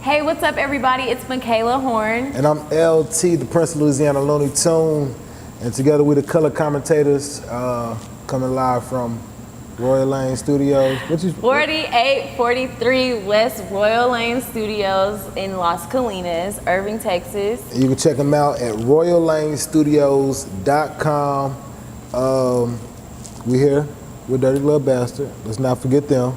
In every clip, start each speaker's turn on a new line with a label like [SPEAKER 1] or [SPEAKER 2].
[SPEAKER 1] Hey, what's up, everybody? It's Mikala Horne.
[SPEAKER 2] And I'm LT, the Prince of Louisiana Looney Toon. And together with the Kolored Kommentators, coming live from Royal Lane Studios.
[SPEAKER 1] 4843 West Royal Lane Studios in Las Colinas, Irving, Texas.
[SPEAKER 2] And you can check them out at royallanestudios.com. We here with Dirty Little Bastard. Let's not forget them.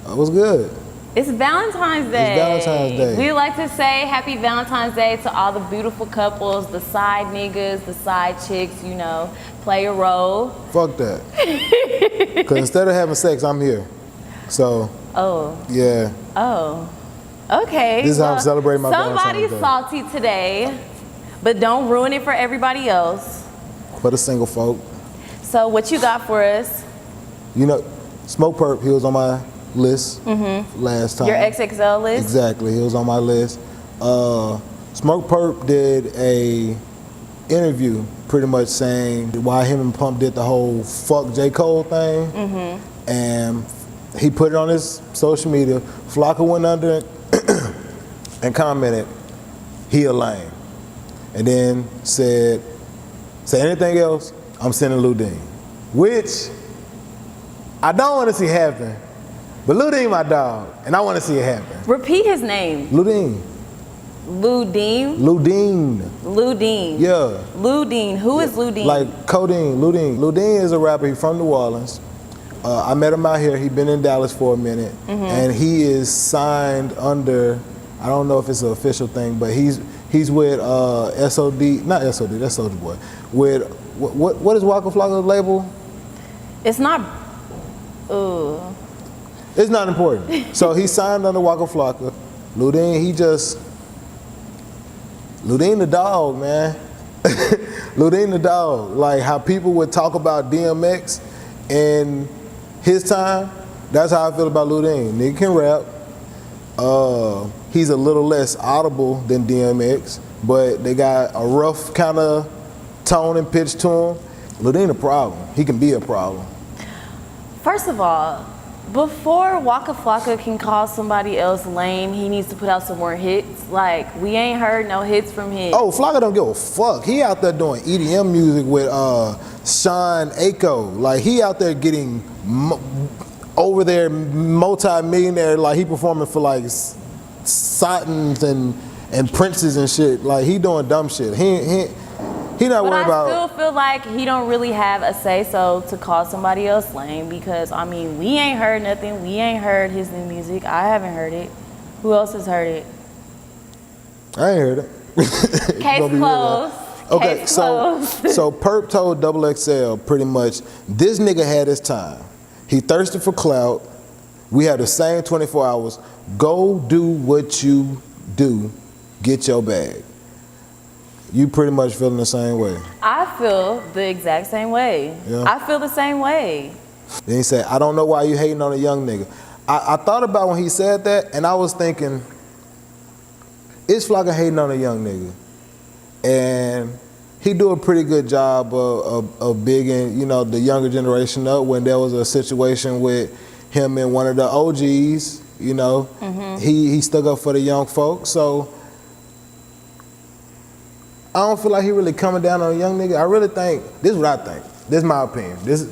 [SPEAKER 2] What's good?
[SPEAKER 1] It's Valentine's Day.
[SPEAKER 2] It's Valentine's Day.
[SPEAKER 1] We like to say happy Valentine's Day to all the beautiful couples, the side niggas, the side chicks, you know, play a role.
[SPEAKER 2] Fuck that. Because instead of having sex, I'm here. So, yeah.
[SPEAKER 1] Oh, okay.
[SPEAKER 2] This is how I'm celebrating my Valentine's Day.
[SPEAKER 1] Somebody's salty today, but don't ruin it for everybody else.
[SPEAKER 2] For the single folk.
[SPEAKER 1] So what you got for us?
[SPEAKER 2] You know, Smoke Purpp, he was on my list last time.
[SPEAKER 1] Your XXL list?
[SPEAKER 2] Exactly, he was on my list. Smoke Purpp did a interview pretty much saying why him and Pump did the whole fuck J. Cole thing. And he put it on his social media. Flocka went under it and commented, he a lame. And then said, say anything else, I'm sending Looney. Which I don't want to see happen. But Looney my dog, and I want to see it happen.
[SPEAKER 1] Repeat his name.
[SPEAKER 2] Looney.
[SPEAKER 1] Ludine?
[SPEAKER 2] Ludine.
[SPEAKER 1] Ludine.
[SPEAKER 2] Yeah.
[SPEAKER 1] Ludine. Who is Ludine?
[SPEAKER 2] Like codeine, Ludine. Ludine is a rapper, he's from New Orleans. I met him out here, he's been in Dallas for a minute. And he is signed under, I don't know if it's an official thing, but he's with SOD, not SOD, that's Soulja Boy. With, what is Waka Flocka's label?
[SPEAKER 1] It's not,
[SPEAKER 2] It's not important. So he signed under Waka Flocka. Ludine, Ludine the dog, man. Ludine the dog. Like how people would talk about DMX in his time, that's how I feel about Ludine. Nigga can rap. He's a little less audible than DMX, but they got a rough kind of tone and pitch to him. Ludine a problem. He can be a problem.
[SPEAKER 1] First of all, before Waka Flocka can call somebody else lame, he needs to put out some more hits. Like, we ain't heard no hits from him.
[SPEAKER 2] Oh, Flocka don't give a fuck. He out there doing EDM music with Sean Aiko. Like, he out there getting over there multi-millionaire. Like, he performing for like Satins and Princes and shit. Like, he doing dumb shit. He not worried about.
[SPEAKER 1] But I still feel like he don't really have a say-so to call somebody else lame because, I mean, we ain't heard nothing. We ain't heard his new music. I haven't heard it. Who else has heard it?
[SPEAKER 2] I ain't heard it.
[SPEAKER 1] Case closed.
[SPEAKER 2] Okay,
[SPEAKER 1] Case closed.
[SPEAKER 2] so Purpp told XXL pretty much, this nigga had his time. He thirsted for clout. We have the same 24 hours. Go do what you do. Get your bag. You pretty much feeling the same way.
[SPEAKER 1] I feel the exact same way.
[SPEAKER 2] Yeah.
[SPEAKER 1] I feel the same way.
[SPEAKER 2] Then he said, I don't know why you hating on a young nigga. I thought about when he said that, and I was thinking, is Flocka hating on a young nigga? And he do a pretty good job of bigging, you know, the younger generation up when there was a situation with him and one of the OGs, you know. He stuck up for the young folks, so I don't feel like he really coming down on a young nigga. I really think, this is what I think. This is my opinion. This is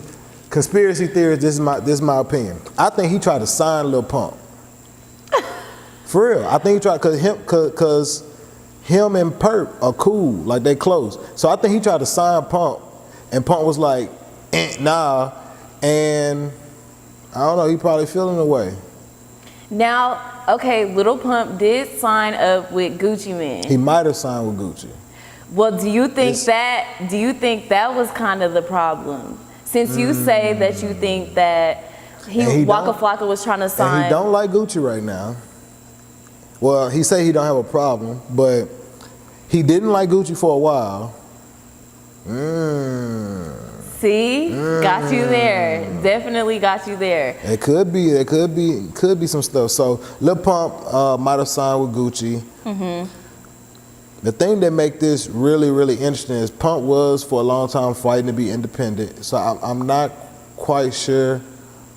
[SPEAKER 2] conspiracy theories, this is my opinion. I think he tried to sign Lil Pump. For real. I think he tried, cause him and Purpp are cool, like they close. So I think he tried to sign Pump, and Pump was like, nah. And I don't know, he probably feeling the way.
[SPEAKER 1] Now, okay, Lil Pump did sign up with Gucci Mane.
[SPEAKER 2] He might have signed with Gucci.
[SPEAKER 1] Well, do you think that was kind of the problem? Since you say that you think that Waka Flocka was trying to sign.
[SPEAKER 2] And he don't like Gucci right now. Well, he say he don't have a problem, but he didn't like Gucci for a while.
[SPEAKER 1] See? Got you there. Definitely got you there.
[SPEAKER 2] It could be some stuff. So Lil Pump might have signed with Gucci. The thing that make this really, really interesting is Pump was for a long time fighting to be independent. So I'm not quite sure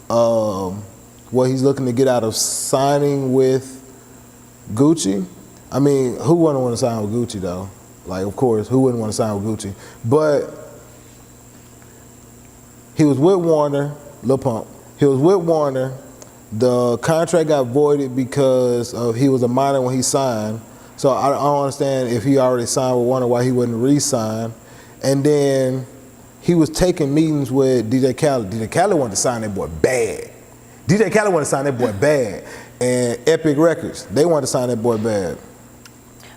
[SPEAKER 2] what he's looking to get out of signing with Gucci. I mean, who wouldn't want to sign with Gucci though? Like, of course, who wouldn't want to sign with Gucci? But he was with Warner, Lil Pump. He was with Warner. The contract got voided because he was a minor when he signed. So I don't understand if he already signed with Warner, why he wouldn't re-sign. And then he was taking meetings with DJ Khaled. DJ Khaled wanted to sign that boy bad. DJ Khaled wanted to sign that boy bad. And Epic Records, they wanted to sign that boy bad.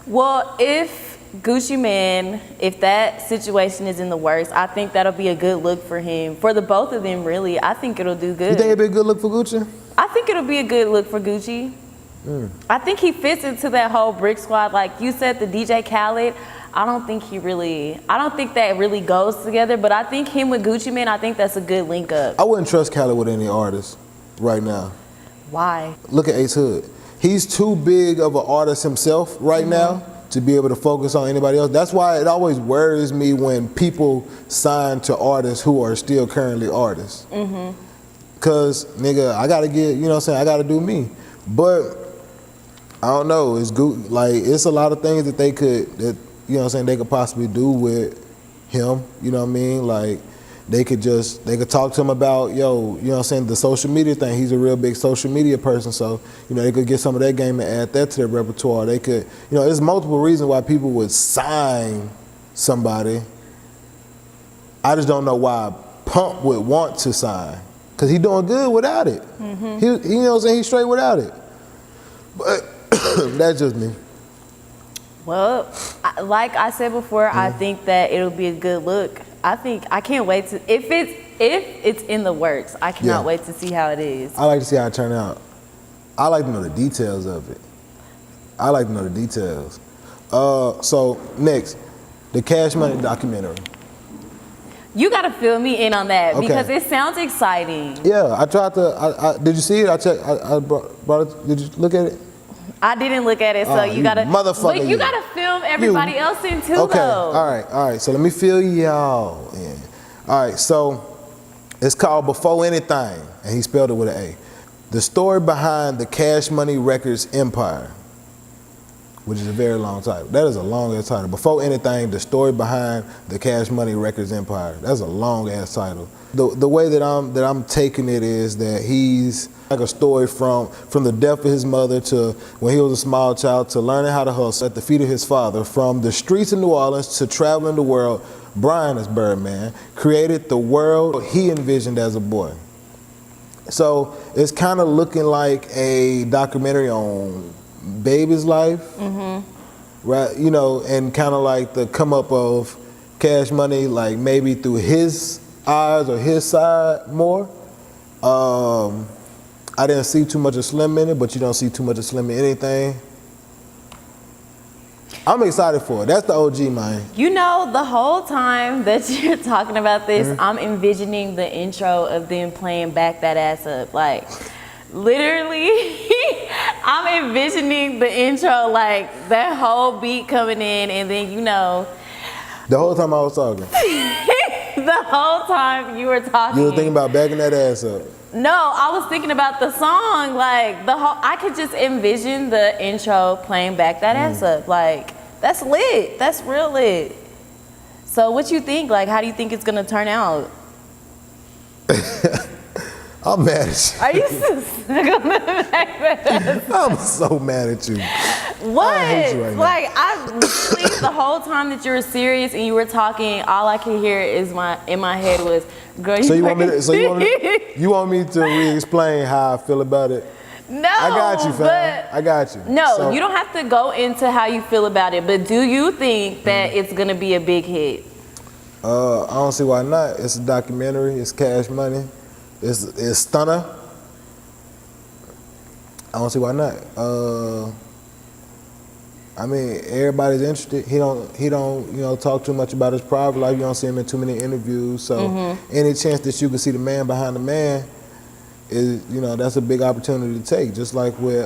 [SPEAKER 1] Well, if Gucci Mane, if that situation is in the works, I think that'll be a good look for him. For the both of them, really. I think it'll do good.
[SPEAKER 2] You think it'll be a good look for Gucci?
[SPEAKER 1] I think it'll be a good look for Gucci. I think he fits into that whole Brick Squad. Like you said, the DJ Khaled, I don't think that really goes together, but I think him with Gucci Mane, I think that's a good link up.
[SPEAKER 2] I wouldn't trust Khaled with any artist right now.
[SPEAKER 1] Why?
[SPEAKER 2] Look at Ace Hood. He's too big of an artist himself right now to be able to focus on anybody else. That's why it always worries me when people sign to artists who are still currently artists. Cause nigga, I gotta get, you know what I'm saying, I gotta do me. But I don't know, it's good. Like, it's a lot of things that they could, you know what I'm saying, they could possibly do with him, you know what I mean? Like, they could talk to him about, yo, you know what I'm saying, the social media thing. He's a real big social media person, so, you know, they could get some of that game and add that to their repertoire. They could, you know, there's multiple reasons why people would sign somebody. I just don't know why Pump would want to sign, because he's doing good without it. He, you know what I'm saying, he's straight without it. But that's just me.
[SPEAKER 1] Well, like I said before, I think that it'll be a good look. I can't wait to, if it's in the works, I cannot wait to see how it is.
[SPEAKER 2] I like to see how it turn out. I like to know the details of it. I like to know the details. So next, the Cash Money documentary.
[SPEAKER 1] You gotta fill me in on that because it sounds exciting.
[SPEAKER 2] Yeah, I tried to. Did you see it? I checked. I brought it. Did you look at it?
[SPEAKER 1] I didn't look at it, so you gotta.
[SPEAKER 2] Motherfucker,
[SPEAKER 1] but you gotta film everybody else in too,
[SPEAKER 2] okay.
[SPEAKER 1] though.
[SPEAKER 2] All right. So let me fill y'all in. All right. So it's called Before Anything, and he spelled it with an A. The story behind the Cash Money Records empire, which is a very long title. That is a long ass title. Before Anything, the story behind the Cash Money Records empire. That's a long ass title. The way that I'm taking it is that he's like a story from the death of his mother to when he was a small child to learning how to hustle at the feet of his father, from the streets of New Orleans to traveling the world. Brian, as Birdman, created the world he envisioned as a boy. So it's kind of looking like a documentary on Baby's life, right? You know, and kind of like the come up of Cash Money, like maybe through his eyes or his side more. I didn't see too much of Slim in it, but you don't see too much of Slim in anything. I'm excited for it. That's the OG, man. You
[SPEAKER 1] know, the whole time that you're talking about this, I'm envisioning the intro of them playing Back That Ass Up. Like, literally, I'm envisioning the intro, like that whole beat coming in, and then, you know.
[SPEAKER 2] The whole time I was talking.
[SPEAKER 1] The whole time you were talking.
[SPEAKER 2] You were thinking about backing that ass up.
[SPEAKER 1] No, I was thinking about the song. Like, I could just envision the intro playing Back That Ass Up. Like, that's lit. That's real lit. So what you think? Like, how do you think it's going to turn out?
[SPEAKER 2] I'm mad at you.
[SPEAKER 1] Are you so sick of the Back That Ass Up?
[SPEAKER 2] I'm so mad at you.
[SPEAKER 1] What?
[SPEAKER 2] I hate you right now.
[SPEAKER 1] Like, I literally, the whole time that you were serious and you were talking, all I could hear in my head was, girl,
[SPEAKER 2] you want me to re-explain how I feel about it?
[SPEAKER 1] No,
[SPEAKER 2] I got you, fam. I got you.
[SPEAKER 1] No, you don't have to go into how you feel about it, but do you think that it's gonna be a big hit?
[SPEAKER 2] I don't see why not. It's a documentary. It's Cash Money. It's Stunner. I don't see why not. I mean, everybody's interested. He don't talk too much about his private life. You don't see him in too many interviews. So any chance that you can see the man behind the man is, that's a big opportunity to take. Just like with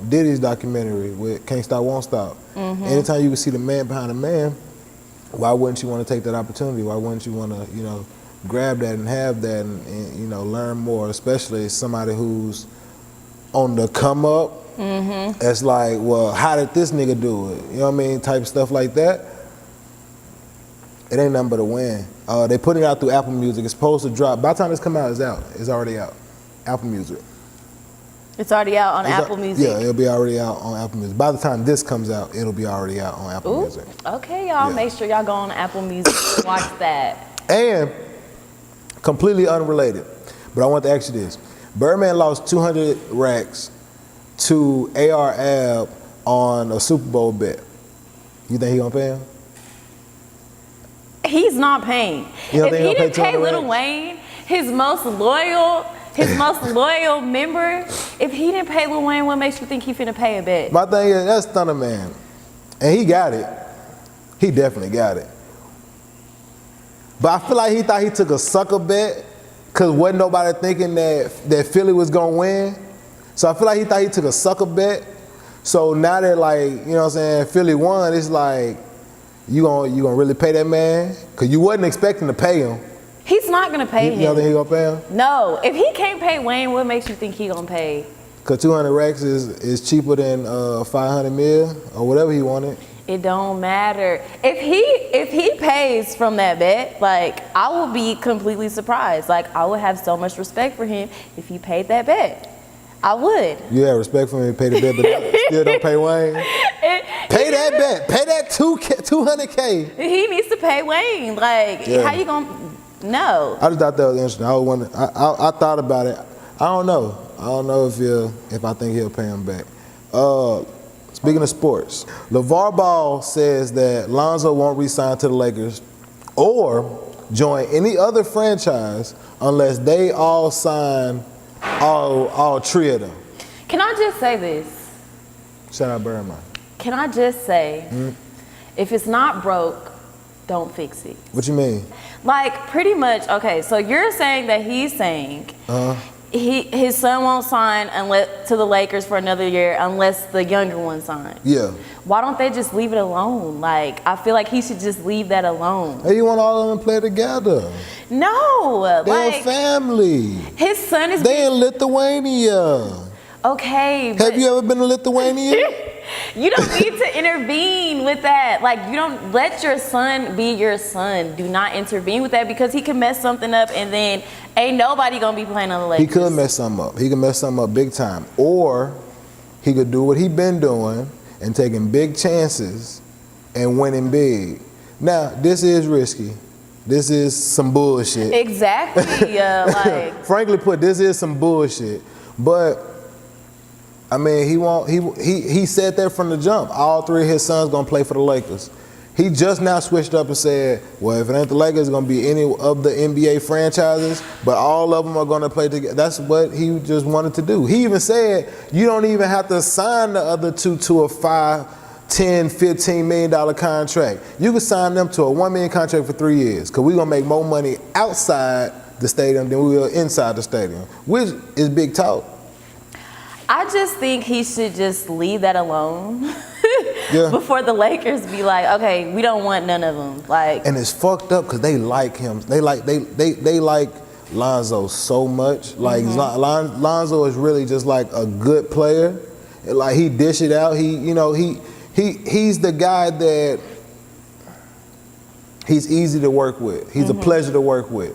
[SPEAKER 2] Diddy's documentary with Can't Stop, Won't Stop. Anytime you can see the man behind the man, why wouldn't you want to take that opportunity? Why wouldn't you want to, grab that and have that and learn more, especially somebody who's on the come up It's like, well, how did this nigga do it? You know what I mean? Type stuff like that. It ain't nothing but a win. They put it out through Apple Music. It's supposed to drop. By the time this come out, it's out. It's already out. Apple Music.
[SPEAKER 1] It's already out on Apple Music?
[SPEAKER 2] Yeah, it'll be already out on Apple Music. By the time this comes out, it'll be already out on Apple Music.
[SPEAKER 1] Okay, y'all. Make sure y'all go on Apple Music and watch that.
[SPEAKER 2] And completely unrelated, but I want to ask you this. Birdman lost 200 racks to AR Ab on a Super Bowl bet. You think he gonna pay him?
[SPEAKER 1] He's not paying. If he didn't pay Lil Wayne, his most loyal member, if he didn't pay Lil Wayne, what makes you think he finna pay a bet?
[SPEAKER 2] My thing is, that's Stunner Man. And he got it. He definitely got it. But I feel like he thought he took a sucker bet because wasn't nobody thinking that Philly was going to win. So I feel like he thought he took a sucker bet. So now that, like, you know what I'm saying, Philly won, it's like, you gonna really pay that man? Because you wasn't expecting to pay him.
[SPEAKER 1] He's not going to pay him.
[SPEAKER 2] You don't think he going to pay him?
[SPEAKER 1] No. If he can't pay Wayne, what makes you think he going to pay?
[SPEAKER 2] Because 200 racks is cheaper than 500 mil or whatever he wanted.
[SPEAKER 1] It don't matter. If he pays from that bet, like, I will be completely surprised. Like, I would have so much respect for him if he paid that bet. I would.
[SPEAKER 2] You have respect for him to pay the bet, but still don't pay Wayne? Pay that bet. Pay that 200K.
[SPEAKER 1] He needs to pay Wayne. Like, how you gonna? No.
[SPEAKER 2] I just thought that was interesting. I thought about it. I don't know. I don't know if I think he'll pay him back. Speaking of sports, LeVar Ball says that Lonzo won't re-sign to the Lakers or join any other franchise unless they all sign all three of them.
[SPEAKER 1] Can I just say this?
[SPEAKER 2] Shout out Birdman.
[SPEAKER 1] Can I just say, if it's not broke, don't fix it.
[SPEAKER 2] What you mean?
[SPEAKER 1] Like, pretty much, okay, so you're saying that he's saying his son won't sign to the Lakers for another year unless the younger one signs.
[SPEAKER 2] Yeah.
[SPEAKER 1] Why don't they just leave it alone? Like, I feel like he should just leave that alone.
[SPEAKER 2] Hey, you want all of them to play together?
[SPEAKER 1] No.
[SPEAKER 2] They're
[SPEAKER 1] like,
[SPEAKER 2] a family.
[SPEAKER 1] His son is...
[SPEAKER 2] They in Lithuania.
[SPEAKER 1] Okay, but...
[SPEAKER 2] Have you ever been to Lithuania?
[SPEAKER 1] You don't need to intervene with that. Like, you don't let your son be your son. Do not intervene with that because he can mess something up and then ain't nobody gonna be playing on the Lakers.
[SPEAKER 2] He could mess something up. He could mess something up big time. Or he could do what he been doing and taking big chances and winning big. Now, this is risky. This is some bullshit.
[SPEAKER 1] Exactly. Like,
[SPEAKER 2] frankly put, this is some bullshit. But I mean, he said that from the jump. All three of his sons gonna play for the Lakers. He just now switched up and said, well, if it ain't the Lakers, it's gonna be any of the NBA franchises, but all of them are gonna play together. That's what he just wanted to do. He even said, you don't even have to sign the other two to a $5, $10, $15 million contract. You can sign them to a $1 million contract for 3 years, because we're gonna make more money outside the stadium than we will inside the stadium, which is big talk.
[SPEAKER 1] I just think he should just leave that alone
[SPEAKER 2] Yeah.
[SPEAKER 1] before the Lakers be like, okay, we don't want none of them. Like,
[SPEAKER 2] and it's fucked up because they like him. They like Lonzo so much. Like Lonzo is really just like a good player. Like he dish it out. He's the guy that he's easy to work with. He's a pleasure to work with.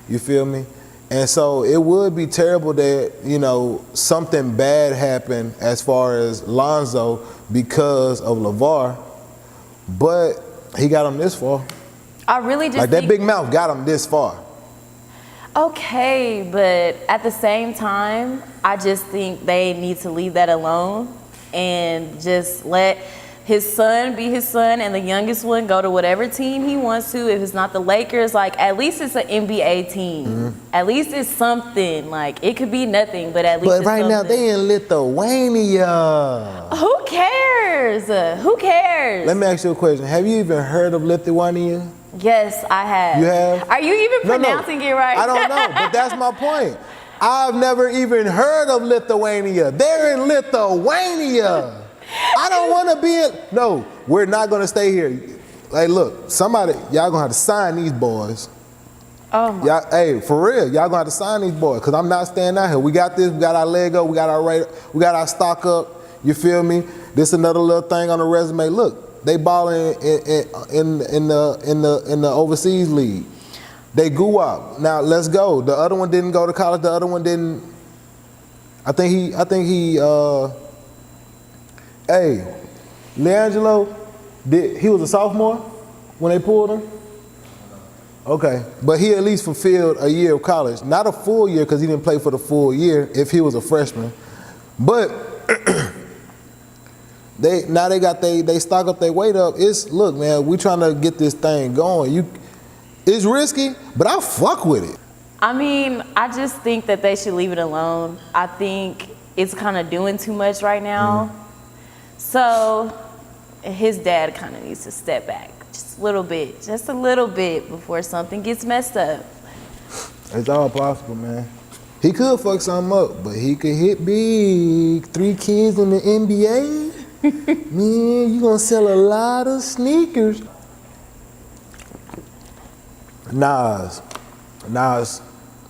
[SPEAKER 2] You feel me? And so it would be terrible that, something bad happened as far as Lonzo because of LeVar, but he got him this far.
[SPEAKER 1] I really just
[SPEAKER 2] like that big mouth got him this far.
[SPEAKER 1] Okay, but at the same time, I just think they need to leave that alone and just let his son be his son and the youngest one go to whatever team he wants to. If it's not the Lakers, like, at least it's an NBA team. At least it's something. Like, it could be nothing, but at least it's
[SPEAKER 2] right
[SPEAKER 1] something.
[SPEAKER 2] now they in Lithuania.
[SPEAKER 1] Who cares? Who cares?
[SPEAKER 2] Let me ask you a question. Have you even heard of Lithuania?
[SPEAKER 1] Yes, I have.
[SPEAKER 2] You have?
[SPEAKER 1] Are you even pronouncing it right?
[SPEAKER 2] I don't know, but that's my point. I've never even heard of Lithuania. They're in Lithuania. I don't want to be in. No, we're not going to stay here. Hey, look, y'all going to have to sign these boys.
[SPEAKER 1] Oh my.
[SPEAKER 2] Hey, for real, y'all going to have to sign these boys because I'm not staying out here. We got this, we got our leg up, we got our stock up. You feel me? This another little thing on the resume. Look, they balling in the overseas league. They goo up. Now let's go. The other one didn't go to college. The other one didn't. I think he. Hey, LeAngelo, he was a sophomore when they pulled him? Okay, but he at least fulfilled a year of college. Not a full year because he didn't play for the full year if he was a freshman. But they stock up their weight up. Look, man, we trying to get this thing going. It's risky, but I fuck with it.
[SPEAKER 1] I mean, I just think that they should leave it alone. I think it's kind of doing too much right now. So his dad kind of needs to step back just a little bit before something gets messed up.
[SPEAKER 2] It's all possible, man. He could fuck something up, but he could hit big. 3 kids in the NBA? Man, you gonna sell a lot of sneakers. Nas,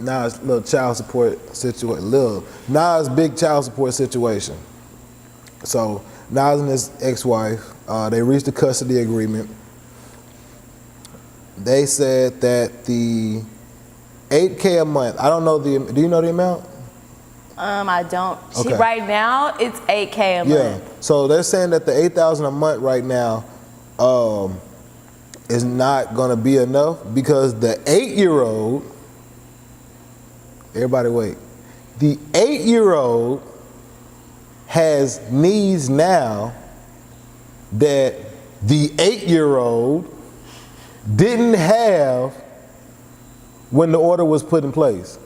[SPEAKER 2] little child support situation. Nas big child support situation. So Nas and his ex-wife, they reached a custody agreement. They said that the $8K a month. I don't know do you know the amount?
[SPEAKER 1] I don't.
[SPEAKER 2] Okay.
[SPEAKER 1] Right now it's $8K a month.
[SPEAKER 2] Yeah. So they're saying that the $8,000 a month right now is not gonna be enough because the 8-year-old. Everybody wait. The 8-year-old has needs now that the 8-year-old didn't have when the order was put in place.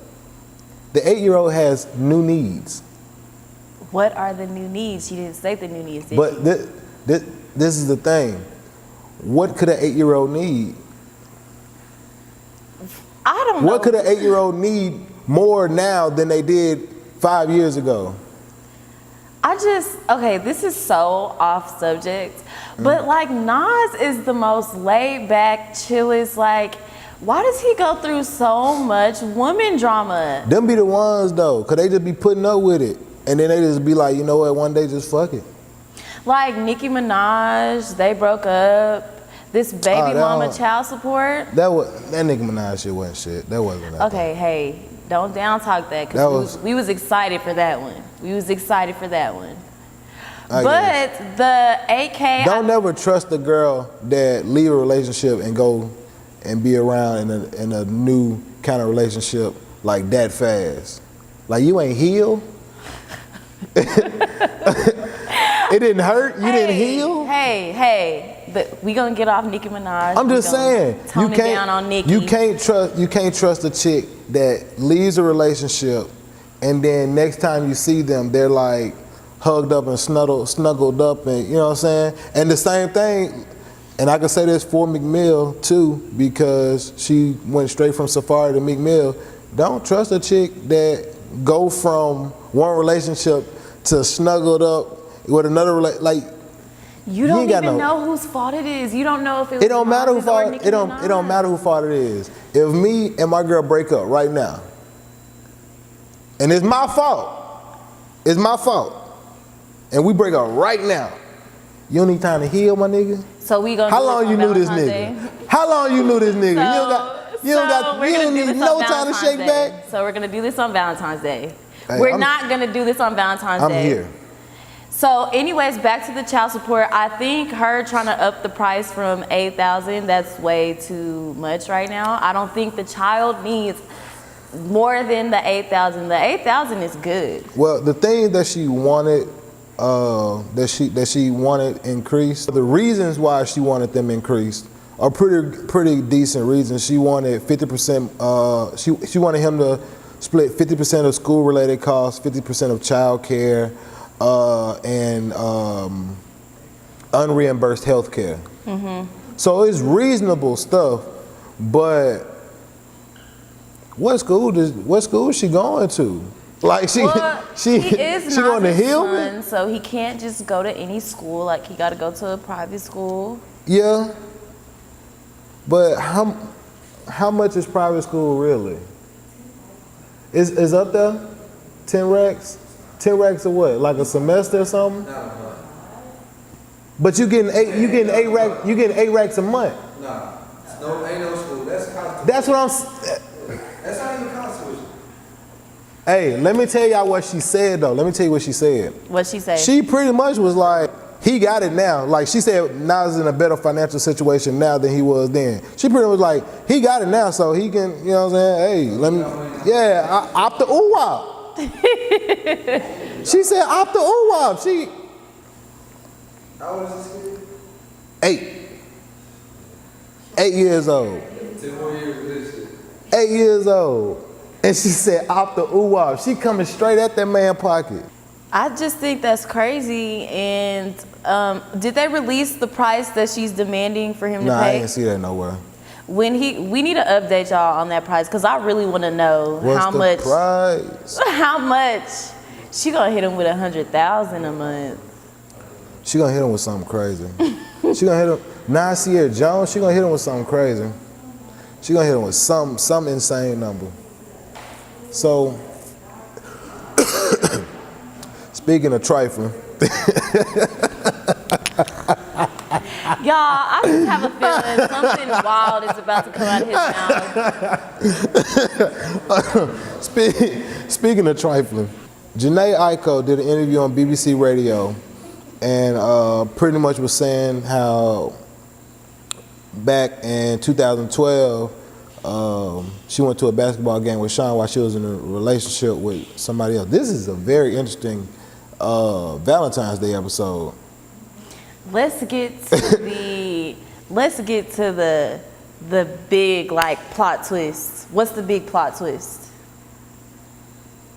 [SPEAKER 2] The 8-year-old has new needs.
[SPEAKER 1] What are the new needs? You didn't say the new needs, did
[SPEAKER 2] But
[SPEAKER 1] you?
[SPEAKER 2] this is the thing. What could an 8-year-old need?
[SPEAKER 1] I don't know.
[SPEAKER 2] What could an 8-year-old need more now than they did 5 years ago?
[SPEAKER 1] Okay, this is so off subject, but like Nas is the most laid back, chillest, like, why does he go through so much woman drama?
[SPEAKER 2] Them be the ones though, cause they just be putting up with it. And then they just be like, you know what, one day just fuck it.
[SPEAKER 1] Like Nicki Minaj, they broke up. This baby mama child support.
[SPEAKER 2] That Nicki Minaj shit wasn't shit. That wasn't that.
[SPEAKER 1] Okay, hey, don't down talk that, because we was excited for that one. But the 8K.
[SPEAKER 2] Don't never trust a girl that leave a relationship and go and be around in a new kind of relationship like that fast. Like you ain't healed. It didn't hurt. You didn't heal.
[SPEAKER 1] We gonna get off Nicki Minaj.
[SPEAKER 2] I'm just saying,
[SPEAKER 1] tone it down on Nicki.
[SPEAKER 2] You can't trust a chick that leaves a relationship and then next time you see them, they're like hugged up and snuggled up, and you know what I'm saying? And the same thing, and I can say this for McMill too, because she went straight from Safari to McMill. Don't trust a chick that go from one relationship to snuggled up with another like.
[SPEAKER 1] You don't even know whose fault it is. You don't know if
[SPEAKER 2] it don't matter who fault it don't matter who fault it is. If me and my girl break up right now, and it's my fault, and we break up right now, you don't need time to heal, my nigga.
[SPEAKER 1] So we gonna.
[SPEAKER 2] How long you knew this nigga? How long you knew this nigga? You don't need no time to shake back.
[SPEAKER 1] So we're gonna do this on Valentine's Day. We're not gonna do this on Valentine's Day.
[SPEAKER 2] I'm here.
[SPEAKER 1] So anyways, back to the child support. I think her trying to up the price from $8,000, that's way too much right now. I don't think the child needs more than the $8,000. The $8,000 is good.
[SPEAKER 2] Well, the thing that she wanted, that she wanted increased, the reasons why she wanted them increased are pretty decent reasons. She wanted 50%, she wanted him to split 50% of school-related costs, 50% of child care, and unreimbursed health care. So it's reasonable stuff, but what school is she going to? Like she going to Hillman?
[SPEAKER 1] So he can't just go to any school. Like he got to go to a private school.
[SPEAKER 2] Yeah, but how much is private school really? Is up there? 10 racks? 10 racks of what? Like a semester or something?
[SPEAKER 3] No.
[SPEAKER 2] But you getting eight racks a month.
[SPEAKER 3] Nah. Ain't no school. That's college.
[SPEAKER 2] That's what I'm.
[SPEAKER 3] That's not even college tuition.
[SPEAKER 2] Hey, let me tell y'all what she said though. Let me tell you what she said.
[SPEAKER 1] What she say?
[SPEAKER 2] She pretty much was like, he got it now. Like she said, now he's in a better financial situation now than he was then. She pretty much was like, he got it now, so he can, you know what I'm saying? Hey, let me, yeah, opt the ooh-wop. She said, opt the ooh-wop. She.
[SPEAKER 3] How old is this kid?
[SPEAKER 2] 8. 8 years old.
[SPEAKER 3] 10 more years of this shit.
[SPEAKER 2] 8 years old. And she said, opt the ooh-wop. She coming straight at that man's pocket.
[SPEAKER 1] I just think that's crazy. And did they release the price that she's demanding for him to
[SPEAKER 2] Nah,
[SPEAKER 1] pay?
[SPEAKER 2] I didn't see that nowhere.
[SPEAKER 1] We need to update y'all on that price because I really want to know
[SPEAKER 2] What's the price?
[SPEAKER 1] How much she gonna hit him with 100,000 a month?
[SPEAKER 2] She gonna hit him with something crazy. She gonna hit him. Nasir Jones. She gonna hit him with something crazy. She gonna hit him with some insane number. So, speaking of trifling.
[SPEAKER 1] Y'all, I just have a feeling something wild is about to come out of his mouth.
[SPEAKER 2] Speaking of trifling, Janae Aiko did an interview on BBC Radio and pretty much was saying how back in 2012, she went to a basketball game with Sean while she was in a relationship with somebody else. This is a very interesting Valentine's Day episode.
[SPEAKER 1] Let's get to the big like plot twist. What's the big plot twist?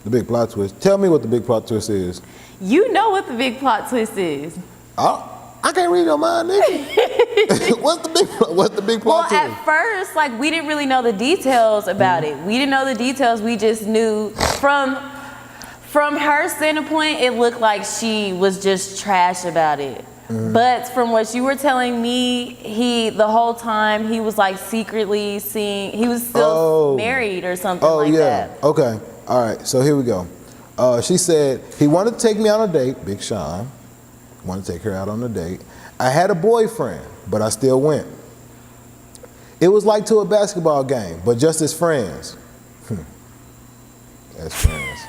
[SPEAKER 2] The big plot twist. Tell me what the big plot twist is.
[SPEAKER 1] You know what the big plot twist is.
[SPEAKER 2] I can't read your mind, nigga. What's the big plot twist?
[SPEAKER 1] Well, at first, like we didn't really know the details about it. We didn't know the details. We just knew from her standpoint, it looked like she was just trash about it. But from what you were telling me, the whole time he was like secretly seeing, he was still married or something like that.
[SPEAKER 2] Okay. All right. So here we go. She said he wanted to take me on a date. Big Sean wanted to take her out on a date. I had a boyfriend, but I still went. It was like to a basketball game, but just as friends. As friends.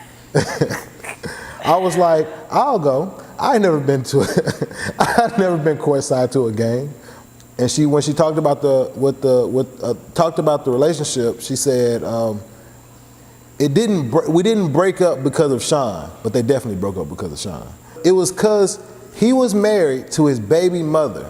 [SPEAKER 2] I was like, I'll go. I've never been courtside to a game. And when she talked about the relationship, she said we didn't break up because of Sean, but they definitely broke up because of Sean. It was because he was married to his baby mother.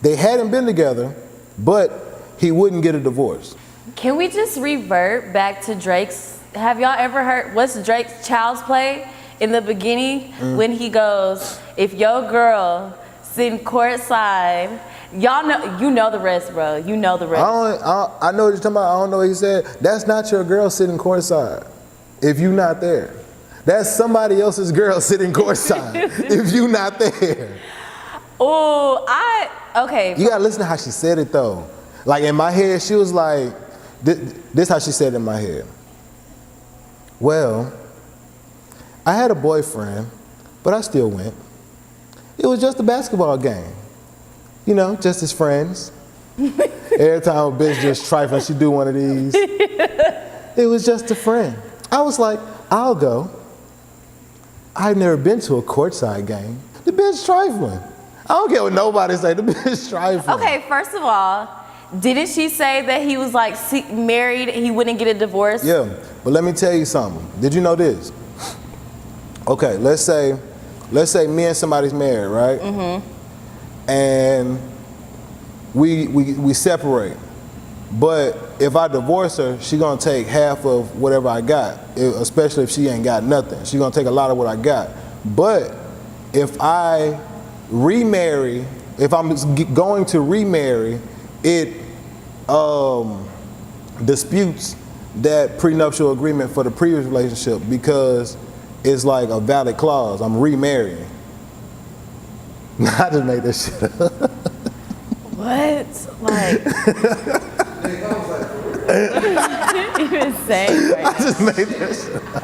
[SPEAKER 2] They hadn't been together, but he wouldn't get a divorce.
[SPEAKER 1] Can we just revert back to Drake's? Have y'all ever heard what's Drake's Child's Play? In the beginning, when he goes, if your girl sitting courtside, you know the rest, bro. You know the rest.
[SPEAKER 2] I know what you're talking about. I don't know what he said. That's not your girl sitting courtside if you're not there. That's somebody else's girl sitting courtside if you're not there.
[SPEAKER 1] Okay.
[SPEAKER 2] You gotta listen to how she said it though. Like in my head, she was like, this how she said it in my head. Well, I had a boyfriend, but I still went. It was just a basketball game. You know, just as friends. Every time a bitch just trifling, she do one of these. It was just a friend. I was like, I'll go. I've never been to a courtside game. The bitch trifling. I don't care what nobody say, the bitch trifling.
[SPEAKER 1] Okay, first of all, didn't she say that he was like married, he wouldn't get a divorce?
[SPEAKER 2] Yeah, but let me tell you something. Did you know this? Okay, let's say me and somebody's married, right? And we separate. But if I divorce her, she gonna take half of whatever I got, especially if she ain't got nothing. She gonna take a lot of what I got. But if I remarry, if I'm going to remarry, it disputes that prenuptial agreement for the previous relationship because it's like a valid clause. I'm remarrying. I just made this shit up.
[SPEAKER 1] What? Like, you're insane right
[SPEAKER 2] I just made that shit up.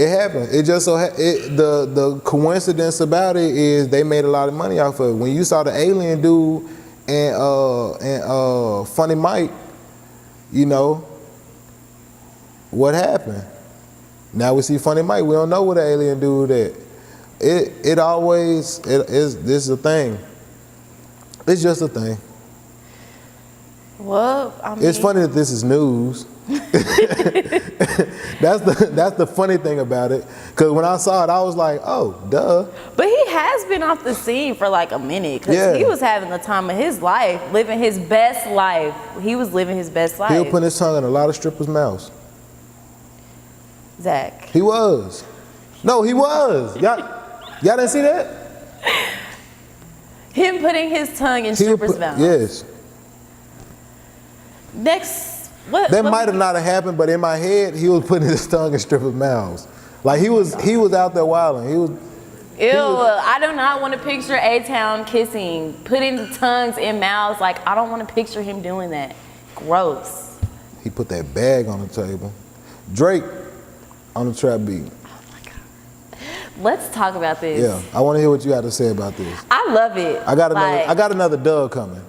[SPEAKER 2] It happened. It just so the coincidence about it is they made a lot of money off of it. When you saw the alien dude and Funny Mike, you know what happened. Now we see Funny Mike. We don't know what the alien dude is. This is a thing. It's just a thing.
[SPEAKER 1] Well, I mean,
[SPEAKER 2] it's funny that this is news. That's the funny thing about it. Because when I saw it, I was like, oh, duh.
[SPEAKER 1] But he has been off the scene for like a minute. Because he was having the time of his life, living his best life. He was living his best life.
[SPEAKER 2] He was putting his tongue in a lot of strippers' mouths.
[SPEAKER 1] Zach.
[SPEAKER 2] He was. No, he was. Y'all didn't see that?
[SPEAKER 1] Him putting his tongue in strippers' mouths.
[SPEAKER 2] Yes.
[SPEAKER 1] Next,
[SPEAKER 2] that might have not have happened, but in my head, he was putting his tongue in strippers' mouths. Like he was out there wilding.
[SPEAKER 1] Ew! I do not want to picture A-Town kissing, putting tongues in mouths. Like I don't want to picture him doing that. Gross.
[SPEAKER 2] He put that bag on the table. Drake on the trap beat.
[SPEAKER 1] Oh my God. Let's talk about this.
[SPEAKER 2] Yeah, I want to hear what you got to say about this.
[SPEAKER 1] I love it.
[SPEAKER 2] I got another dub coming.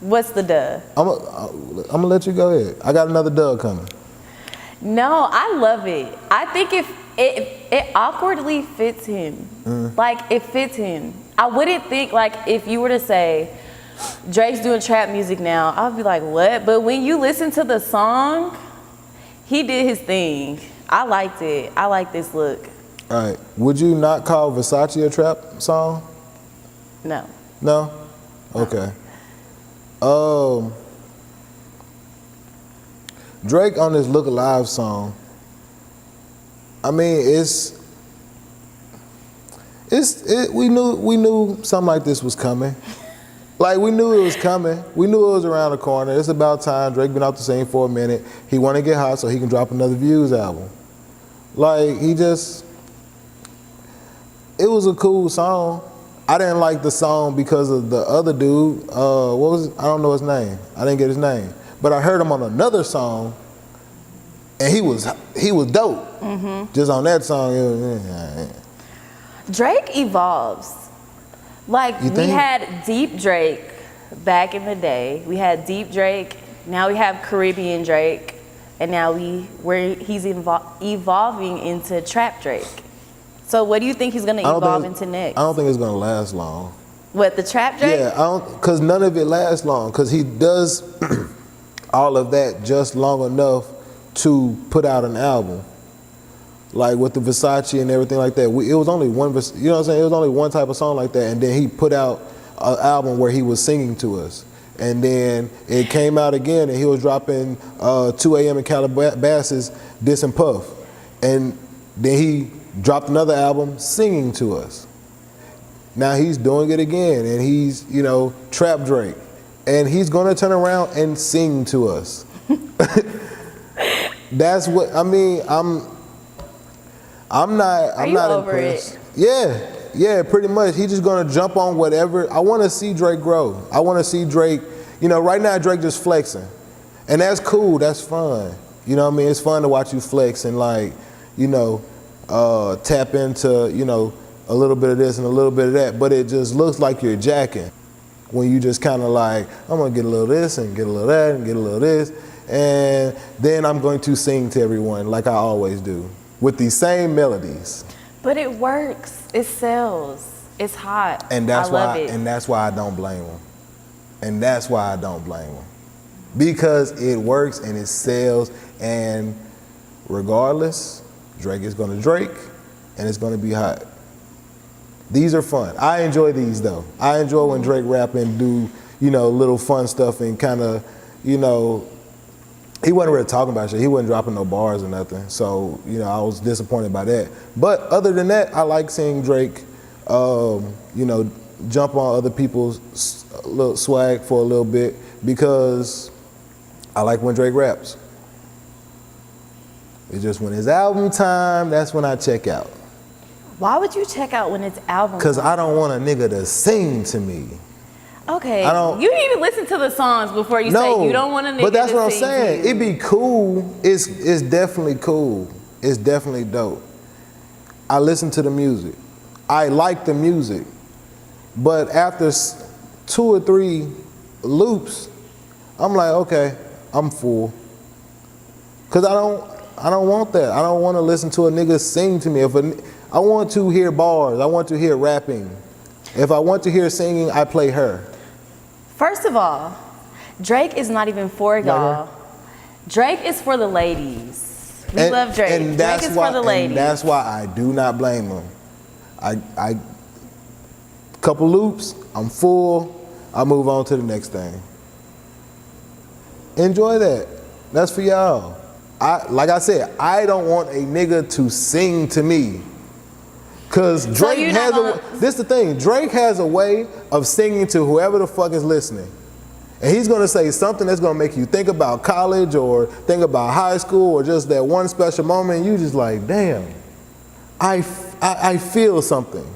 [SPEAKER 1] What's the dub?
[SPEAKER 2] I'm gonna let you go ahead. I got another dub coming.
[SPEAKER 1] No, I love it. I think if it awkwardly fits him. Like it fits him. I wouldn't think like if you were to say Drake's doing trap music now, I'd be like, what? But when you listen to the song, he did his thing. I liked it. I like this look.
[SPEAKER 2] All right. Would you not call Versace a trap song?
[SPEAKER 1] No.
[SPEAKER 2] No? Okay. Drake on this Look Alive song, I mean, we knew something like this was coming. Like we knew it was coming. We knew it was around the corner. It's about time. Drake been out the scene for a minute. He want to get hot so he can drop another Views album. Like it was a cool song. I didn't like the song because of the other dude. What was it? I don't know his name. I didn't get his name. But I heard him on another song, and he was dope. Just on that song,
[SPEAKER 1] Drake evolves. Like we had Deep Drake back in the day. We had Deep Drake. Now we have Caribbean Drake, and now he's evolving into Trap Drake. So what do you think he's gonna evolve into next?
[SPEAKER 2] I don't think it's gonna last long.
[SPEAKER 1] What, the Trap Drake?
[SPEAKER 2] Yeah, because none of it lasts long. Because he does all of that just long enough to put out an album. Like with the Versace and everything like that. It was only one, you know what I'm saying? It was only one type of song like that. And then he put out an album where he was singing to us. And then it came out again and he was dropping 2 a.m. in Calabasas, dissing Puff. And then he dropped another album singing to us. Now he's doing it again and he's, Trap Drake. And he's gonna turn around and sing to us. That's what, I mean, I'm not impressed. Yeah, pretty much. He's just gonna jump on whatever. I wanna see Drake grow. I wanna see Drake, right now Drake just flexing. And that's cool, that's fun. You know what I mean? It's fun to watch you flex and tap into, a little bit of this and a little bit of that, but it just looks like you're jacking when you just kind of like, I'm gonna get a little this and get a little that and get a little this, and then I'm going to sing to everyone like I always do with these same melodies.
[SPEAKER 1] But it works, it sells, it's hot.
[SPEAKER 2] And that's
[SPEAKER 1] love it.
[SPEAKER 2] And that's why I don't blame him. Because it works and it sells, and regardless, Drake is gonna Drake, and it's gonna be hot. These are fun. I enjoy these though. I enjoy when Drake rap and do, little fun stuff and kind of, he wasn't really talking about shit. He wasn't dropping no bars or nothing. So, I was disappointed by that. But other than that, I like seeing Drake, jump on other people's little swag for a little bit because I like when Drake raps. It's just when it's album time, that's when I check out.
[SPEAKER 1] Why would you check out when it's album time?
[SPEAKER 2] Because I don't want a nigga to sing to me.
[SPEAKER 1] Okay, you didn't even listen to the songs before you say you don't want a nigga to sing.
[SPEAKER 2] But that's what I'm saying. It'd be cool. It's definitely cool. It's definitely dope. I listen to the music. I like the music. But after 2 or 3 loops, I'm like, okay, I'm full. Cause I don't want that. I don't want to listen to a nigga sing to me. I want to hear bars. I want to hear rapping. If I want to hear singing, I play her.
[SPEAKER 1] First of all, Drake is not even for y'all. Drake is for the ladies. We love Drake.
[SPEAKER 2] And that's
[SPEAKER 1] Drake is
[SPEAKER 2] why,
[SPEAKER 1] for the ladies.
[SPEAKER 2] And that's why I do not blame him. I couple loops, I'm full, I move on to the next thing. Enjoy that. That's for y'all. Like I said, I don't want a nigga to sing to me. Cause Drake this the thing, Drake has a way of singing to whoever the fuck is listening. And he's gonna say something that's gonna make you think about college or think about high school or just that one special moment and you just like, damn, I feel something.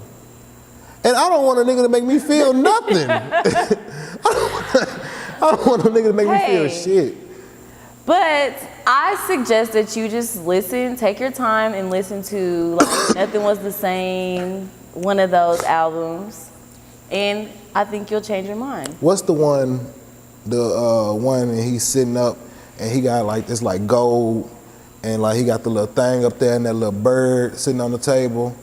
[SPEAKER 2] And I don't want a nigga to make me feel nothing. I don't want a nigga to make me feel shit.
[SPEAKER 1] But I suggest that you just listen, take your time and listen to like Nothing Was the Same, one of those albums. And I think you'll change your mind.
[SPEAKER 2] What's the one and he's sitting up and he got like this like gold and like he got the little thing up there and that little bird sitting on the table.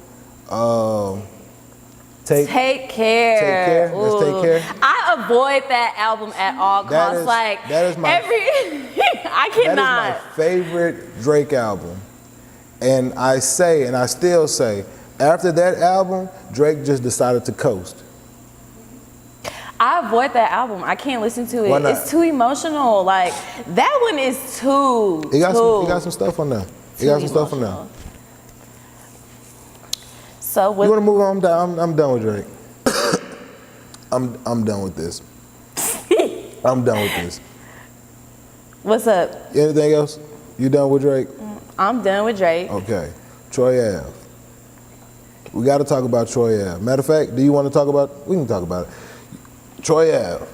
[SPEAKER 2] Take care. Let's take care.
[SPEAKER 1] I avoid that album at all costs.
[SPEAKER 2] That is my
[SPEAKER 1] I cannot.
[SPEAKER 2] That is my favorite Drake album. And I still say, after that album, Drake just decided to coast.
[SPEAKER 1] I avoid that album. I can't listen to it.
[SPEAKER 2] Why not?
[SPEAKER 1] It's too emotional. Like that one is too.
[SPEAKER 2] He got some stuff on there.
[SPEAKER 1] So
[SPEAKER 2] you want to move on? I'm done with Drake. I'm done with this. I'm done with this.
[SPEAKER 1] What's up?
[SPEAKER 2] Anything else? You done with Drake?
[SPEAKER 1] I'm done with Drake.
[SPEAKER 2] Okay. Troy Ave. We got to talk about Troy Ave. Matter of fact, do you want to talk about? We can talk about it. Troy Ave.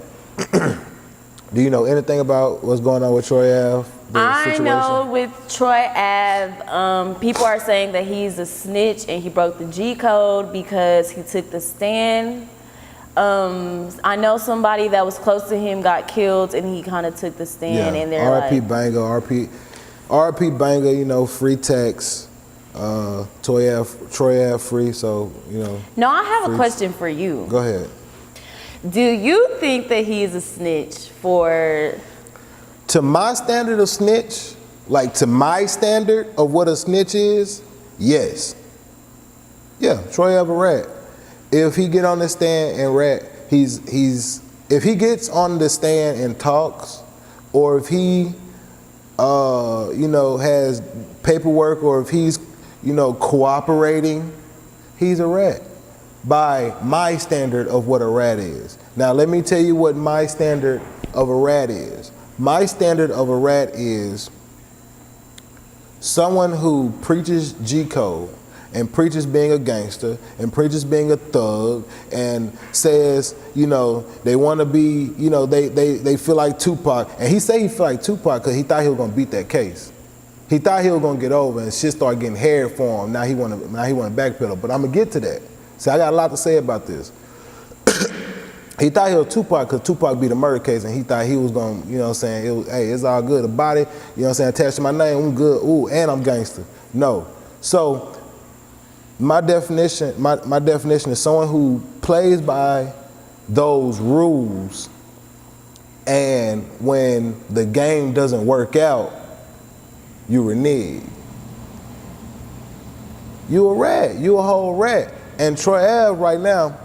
[SPEAKER 2] Do you know anything about what's going on with Troy Ave?
[SPEAKER 1] I know with Troy Ave, people are saying that he's a snitch and he broke the G code because he took the stand. I know somebody that was close to him got killed and he kind of took the stand and they're
[SPEAKER 2] R.I.P.
[SPEAKER 1] like,
[SPEAKER 2] Banger, R.I.P. Banger, you know, free tax. Troy Ave free, so, you know.
[SPEAKER 1] No, I have a question for you.
[SPEAKER 2] Go ahead.
[SPEAKER 1] Do you think that he's a snitch for...
[SPEAKER 2] To my standard of snitch, like to my standard of what a snitch is, yes. Yeah, Troy Ave a rat. If he get on the stand and rat, if he gets on the stand and talks, or if he, you know, has paperwork, or if he's, you know, cooperating, he's a rat. By my standard of what a rat is. Now let me tell you what my standard of a rat is. My standard of a rat is someone who preaches G code and preaches being a gangster and preaches being a thug and says, you know, they want to be, you know, they feel like Tupac. And he say he feel like Tupac because he thought he was gonna beat that case. He thought he was gonna get over and shit start getting hairy for him. Now he want to backpedal. But I'm gonna get to that. See, I got a lot to say about this. He thought he was Tupac because Tupac beat a murder case and he thought he was going to, you know what I'm saying, hey, it's all good. A body, you know what I'm saying, attached to my name, I'm good. Ooh, and I'm gangster. No. So my definition is someone who plays by those rules, and when the game doesn't work out, you renege. You a rat. You a whole rat. And Troy Ave right now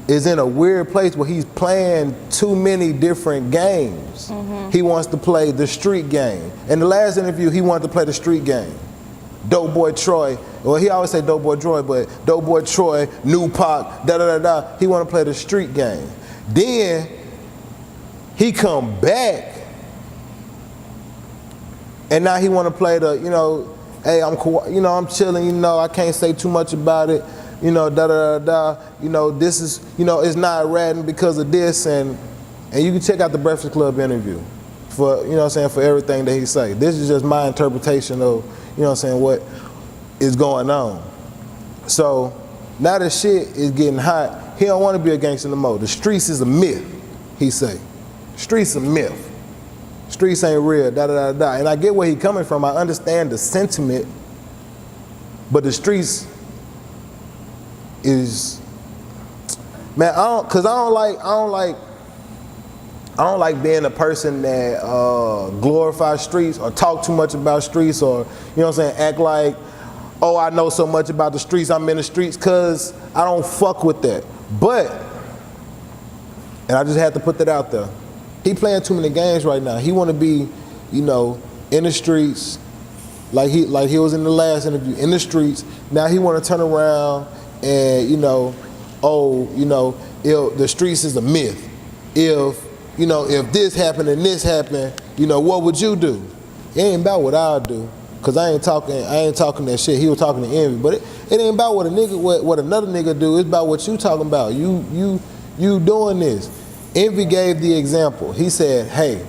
[SPEAKER 2] is in a weird place where he's playing too many different games. Mm-hmm. He wants to play the street game. In the last interview, he wanted to play the street game. Dope Boy Troy, well, he always say Dope Boy Troy, but Dope Boy Troy, New Pac, da-da-da-da, he want to play the street game. Then he come back, and now he want to play the, you know, hey, I'm chilling, you know, I can't say too much about it, you know, da-da-da-da, you know, this is, you know, it's not ratting because of this, and you can check out the Breakfast Club interview. for, you know what I'm saying, for everything that he say. This is just my interpretation of, you know what I'm saying, what is going on. So now that shit is getting hot, he don't want to be a gangster no more. The streets is a myth, he say. Streets a myth. Streets ain't real, da da da da. And I get where he coming from. I understand the sentiment, but the streets is, man, I don't like being a person that glorifies streets or talk too much about streets, or, you know what I'm saying, act like, oh, I know so much about the streets, I'm in the streets, cause I don't fuck with that. But, and I just had to put that out there, he playing too many games right now. He want to be, you know, in the streets, like he was in the last interview, in the streets. Now he want to turn around and, you know, oh, you know, the streets is a myth. If, you know, if this happened and this happened, you know, what would you do? It ain't about what I'll do, cause I ain't talking that shit. He was talking to Envy, but it ain't about what a nigga, what another nigga do. It's about what you talking about. You doing this. Envy gave the example. He said, hey,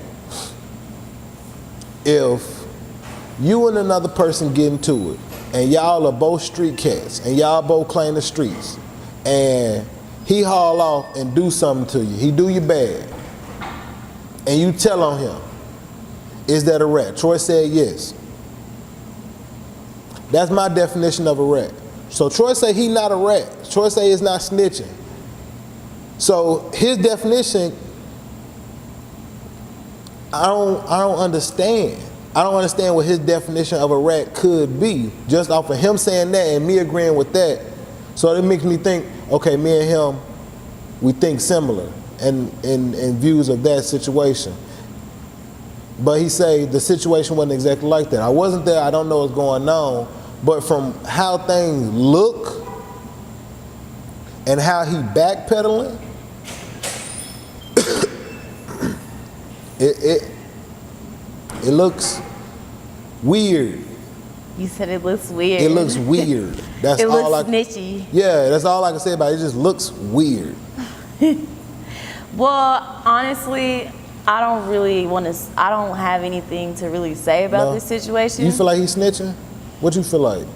[SPEAKER 2] if you and another person get into it, and y'all are both street cats, and y'all both claim the streets, and he haul off and do something to you, he do you bad, and you tell on him, is that a rat? Troy said yes. That's my definition of a rat. So Troy say he not a rat. Troy say it's not snitching. So his definition, I don't understand. I don't understand what his definition of a rat could be, just off of him saying that and me agreeing with that. So it makes me think, okay, me and him, we think similar in views of that situation. But he say the situation wasn't exactly like that. I wasn't there, I don't know what's going on, but from how things look and how he backpedaling, it looks weird.
[SPEAKER 1] You said it looks weird.
[SPEAKER 2] It looks weird. That's
[SPEAKER 1] it
[SPEAKER 2] all
[SPEAKER 1] looks snitchy.
[SPEAKER 2] Yeah, that's all I can say about it. It just looks weird.
[SPEAKER 1] Well, honestly, I don't have anything to really say about this situation.
[SPEAKER 2] You feel like he's snitching? What you feel like?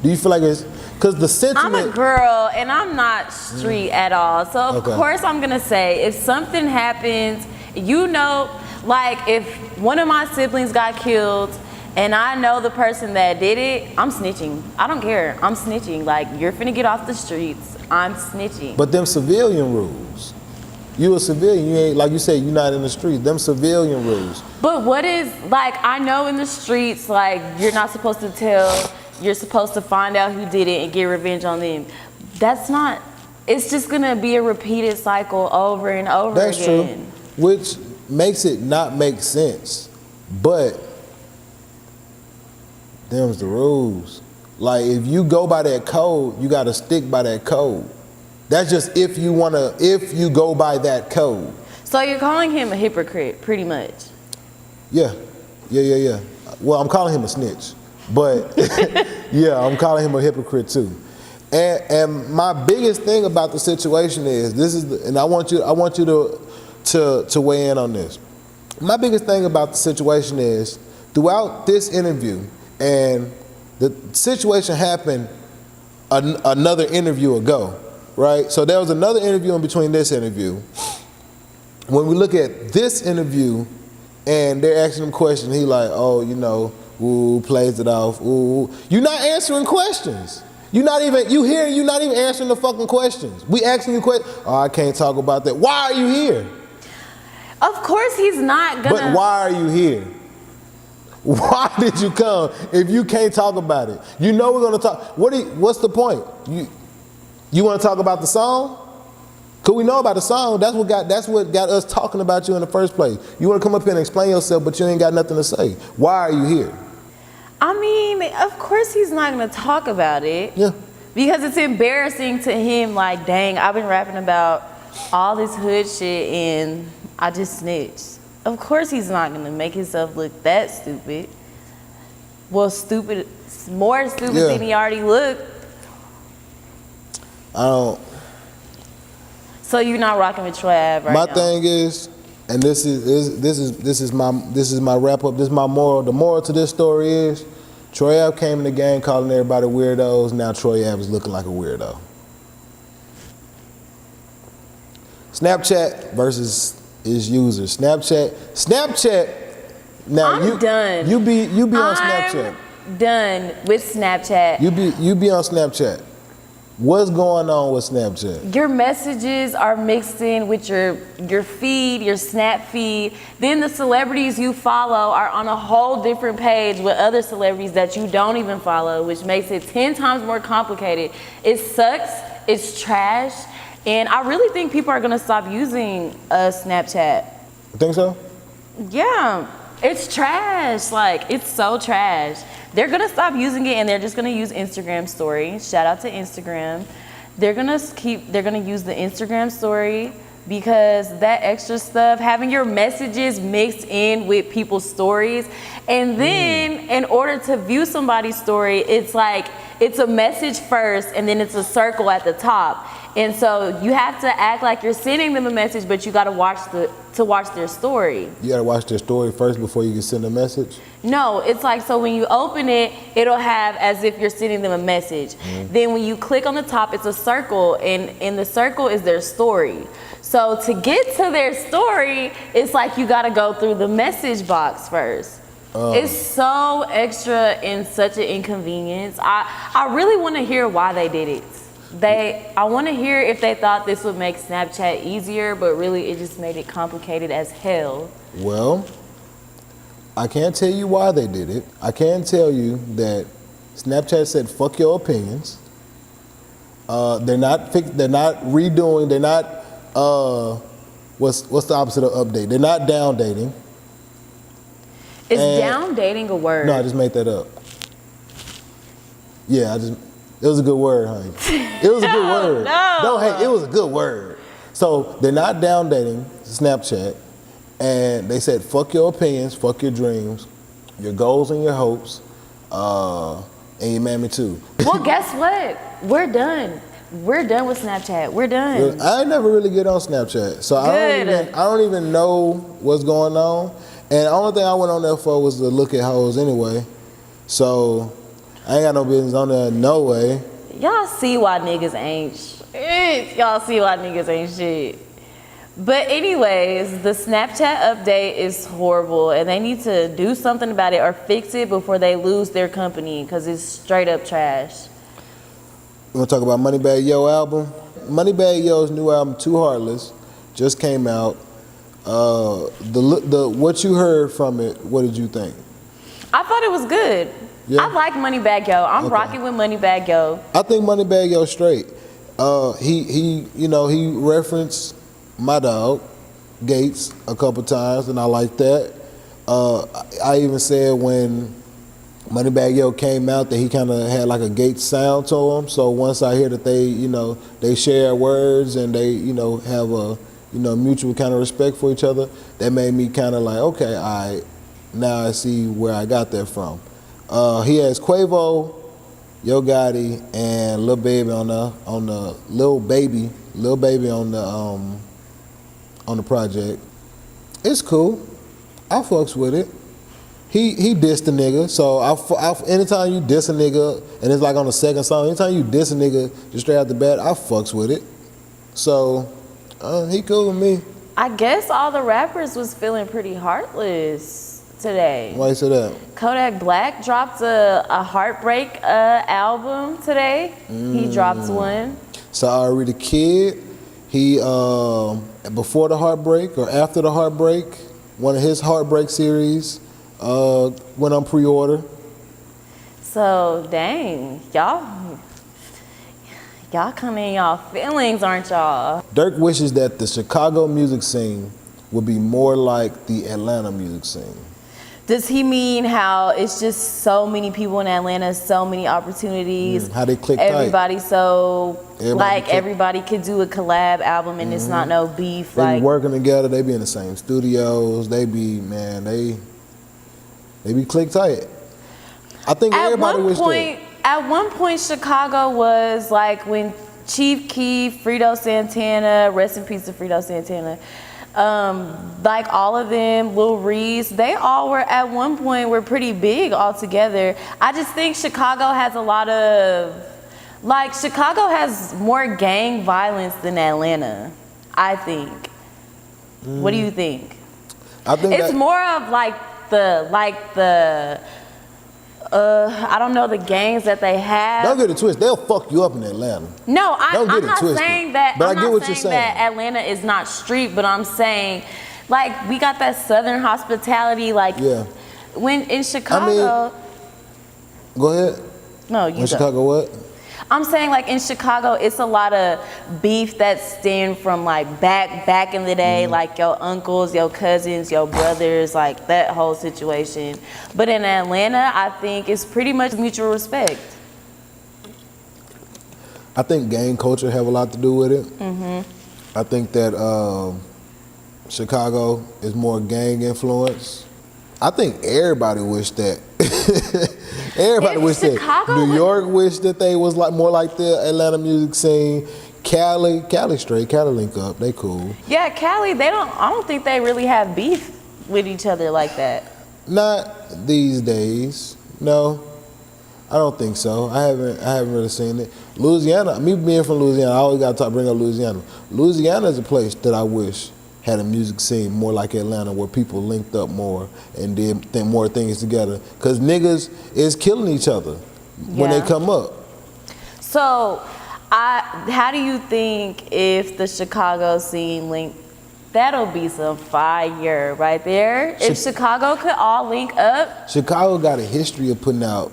[SPEAKER 2] Do you feel like it's, because the sentiment...
[SPEAKER 1] I'm a girl and I'm not street at all. So of course I'm gonna say, if something happens, you know, like if one of my siblings got killed and I know the person that did it, I'm snitching. I don't care, I'm snitching. Like, you're finna get off the streets, I'm snitching.
[SPEAKER 2] But them civilian rules. You a civilian, you ain't, like you said, you're not in the streets. Them civilian rules.
[SPEAKER 1] But what is, like, I know in the streets, like, you're not supposed to tell, you're supposed to find out who did it and get revenge on them. That's not, it's just gonna be a repeated cycle over and over again.
[SPEAKER 2] That's true, which makes it not make sense. But them's the rules. Like, if you go by that code, you gotta stick by that code. That's just if you go by that code.
[SPEAKER 1] So you're calling him a hypocrite, pretty much.
[SPEAKER 2] Yeah. Well, I'm calling him a snitch, but yeah, I'm calling him a hypocrite too. And my biggest thing about the situation is, and I want you to weigh in on this. My biggest thing about the situation is, throughout this interview, and the situation happened another interview ago, right? So there was another interview in between this interview. When we look at this interview and they're asking him questions, he like, oh, you know, ooh, plays it off, ooh. You're not answering questions. You're not even answering the fucking questions. We asking you questions. Oh, I can't talk about that. Why are you here?
[SPEAKER 1] Of course he's not gonna.
[SPEAKER 2] But why are you here? Why did you come if you can't talk about it? You know we're gonna talk. What's the point? You want to talk about the song? Cause we know about the song. That's what got us talking about you in the first place. You want to come up here and explain yourself, but you ain't got nothing to say. Why are you here? I
[SPEAKER 1] mean, of course he's not gonna talk about it.
[SPEAKER 2] Yeah.
[SPEAKER 1] Because it's embarrassing to him. Like, dang, I've been rapping about all this hood shit and I just snitched. Of course he's not gonna make himself look that stupid. Well, more stupid than he already looked.
[SPEAKER 2] I don't.
[SPEAKER 1] So you're not rocking with Troy Ave right now?
[SPEAKER 2] My thing is, And this is my wrap up. This is my moral. The moral to this story is Troy Ave came in the game calling everybody weirdos. Now Troy Ave is looking like a weirdo. Snapchat versus its users. Snapchat. Now
[SPEAKER 1] I'm done.
[SPEAKER 2] You be on Snapchat.
[SPEAKER 1] I'm done with Snapchat.
[SPEAKER 2] You be on Snapchat. What's going on with Snapchat?
[SPEAKER 1] Your messages are mixed in with your feed, your Snap feed. Then the celebrities you follow are on a whole different page with other celebrities that you don't even follow, which makes it 10 times more complicated. It sucks. It's trash. And I really think people are gonna stop using Snapchat.
[SPEAKER 2] You think so?
[SPEAKER 1] Yeah, it's trash. Like, it's so trash. They're gonna stop using it and they're just gonna use Instagram stories. Shout out to Instagram. They're gonna use the Instagram story because that extra stuff, having your messages mixed in with people's stories. And then in order to view somebody's story, it's like, it's a message first and then it's a circle at the top. And so you have to act like you're sending them a message, but you gotta watch their story. You
[SPEAKER 2] gotta watch their story first before you can send a message?
[SPEAKER 1] No, it's like, so when you open it, it'll have as if you're sending them a message. Then when you click on the top, it's a circle, and in the circle is their story. So to get to their story, it's like you gotta go through the message box first. It's so extra and such an inconvenience. I really wanna hear why they did it. I want to hear if they thought this would make Snapchat easier, but really it just made it complicated as hell.
[SPEAKER 2] Well, I can't tell you why they did it. I can tell you that Snapchat said fuck your opinions. They're not redoing. They're not what's the opposite of update? They're not down dating.
[SPEAKER 1] Is down dating a word?
[SPEAKER 2] No, I just made that up. Yeah, it was a good word, honey. It was a good word. No, hey, it was a good word. So they're not down dating Snapchat, and they said fuck your opinions, fuck your dreams, your goals and your hopes, and your mammy too.
[SPEAKER 1] Well, guess what? We're done. We're done with Snapchat. We're done.
[SPEAKER 2] I never really get on Snapchat, so I don't even know what's going on. And the only thing I went on there for was to look at hoes anyway. So I ain't got no business on there, no way.
[SPEAKER 1] Y'all see why niggas ain't shit. Y'all see why niggas ain't shit. But anyways, the Snapchat update is horrible and they need to do something about it or fix it before they lose their company because it's straight up trash.
[SPEAKER 2] You want to talk about Moneybagg Yo album? Moneybagg Yo's new album, Too Heartless, just came out. What you heard from it, what did you think?
[SPEAKER 1] I thought it was good. Yeah. I like Moneybagg Yo. I'm rocking with Moneybagg Yo.
[SPEAKER 2] I think Moneybagg Yo straight. He referenced my dog, Gates, a couple times, and I like that. I even said when Moneybagg Yo came out that he kind of had like a Gates sound to him. So once I hear that they share words and they, have a, mutual kind of respect for each other, that made me kind of like, okay, all right, now I see where I got that from. He has Quavo, Yo Gotti, and Lil Baby on the project. It's cool. I fucks with it. He dissed a nigga, so anytime you diss a nigga, and it's like on the second song, anytime you diss a nigga just straight out the bat, I fucks with it. So he cool with me.
[SPEAKER 1] I guess all the rappers was feeling pretty heartless today.
[SPEAKER 2] Why you say that?
[SPEAKER 1] Kodak Black dropped a Heartbreak album today. He dropped one.
[SPEAKER 2] Sorry the Kid, he before the Heartbreak or after the Heartbreak, one of his Heartbreak series went on pre-order. So
[SPEAKER 1] dang, y'all coming in y'all feelings, aren't y'all?
[SPEAKER 2] Dirk wishes that the Chicago music scene would be more like the Atlanta music scene.
[SPEAKER 1] Does he mean how it's just so many people in Atlanta, so many opportunities?
[SPEAKER 2] How they click
[SPEAKER 1] everybody
[SPEAKER 2] tight.
[SPEAKER 1] Everybody could do a collab album and it's not no beef.
[SPEAKER 2] They be working together, they be in the same studios, they be click tight. I think everybody wished that.
[SPEAKER 1] At one point, Chicago was like when Chief Keef, Frito Santana, rest in peace to Frito Santana, Like all of them, Lil Reese, they all were at one point were pretty big all together. I just think Chicago has a lot of, like Chicago has more gang violence than Atlanta, I think. What do you think?
[SPEAKER 2] I think
[SPEAKER 1] It's more of like the I don't know the gangs that they have.
[SPEAKER 2] Don't get it twisted. They'll fuck you up in Atlanta.
[SPEAKER 1] No,
[SPEAKER 2] Don't get
[SPEAKER 1] I'm
[SPEAKER 2] it
[SPEAKER 1] not
[SPEAKER 2] twisted.
[SPEAKER 1] saying that.
[SPEAKER 2] But
[SPEAKER 1] I'm
[SPEAKER 2] I get
[SPEAKER 1] not
[SPEAKER 2] what you're
[SPEAKER 1] saying that Atlanta is not street, but I'm saying, like, we got that Southern hospitality, like,
[SPEAKER 2] Yeah.
[SPEAKER 1] when in Chicago.
[SPEAKER 2] Go ahead.
[SPEAKER 1] No, you
[SPEAKER 2] In
[SPEAKER 1] go.
[SPEAKER 2] Chicago, what?
[SPEAKER 1] I'm saying, like, in Chicago, it's a lot of beef that stemmed from, like, back in the day, like your uncles, your cousins, your brothers, like that whole situation. But in Atlanta, I think it's pretty much mutual respect.
[SPEAKER 2] I think gang culture have a lot to do with it. I think that Chicago is more gang influence. I think everybody wish that. Everybody
[SPEAKER 1] If
[SPEAKER 2] wish that.
[SPEAKER 1] Chicago
[SPEAKER 2] New
[SPEAKER 1] would-
[SPEAKER 2] York wish that they was like more like the Atlanta music scene. Cali straight. Cali link up. They cool.
[SPEAKER 1] Yeah, Cali, I don't think they really have beef with each other like that.
[SPEAKER 2] Not these days. No, I don't think so. I haven't really seen it. Louisiana. Me being from Louisiana, I always got to bring up Louisiana. Louisiana is a place that I wish had a music scene more like Atlanta, where people linked up more and did more things together. Cause niggas is killing each other when they
[SPEAKER 1] Yeah.
[SPEAKER 2] come up.
[SPEAKER 1] So, how do you think if the Chicago scene linked? That'll be some fire right there. If Chicago could all link up,
[SPEAKER 2] Chicago got a history of putting out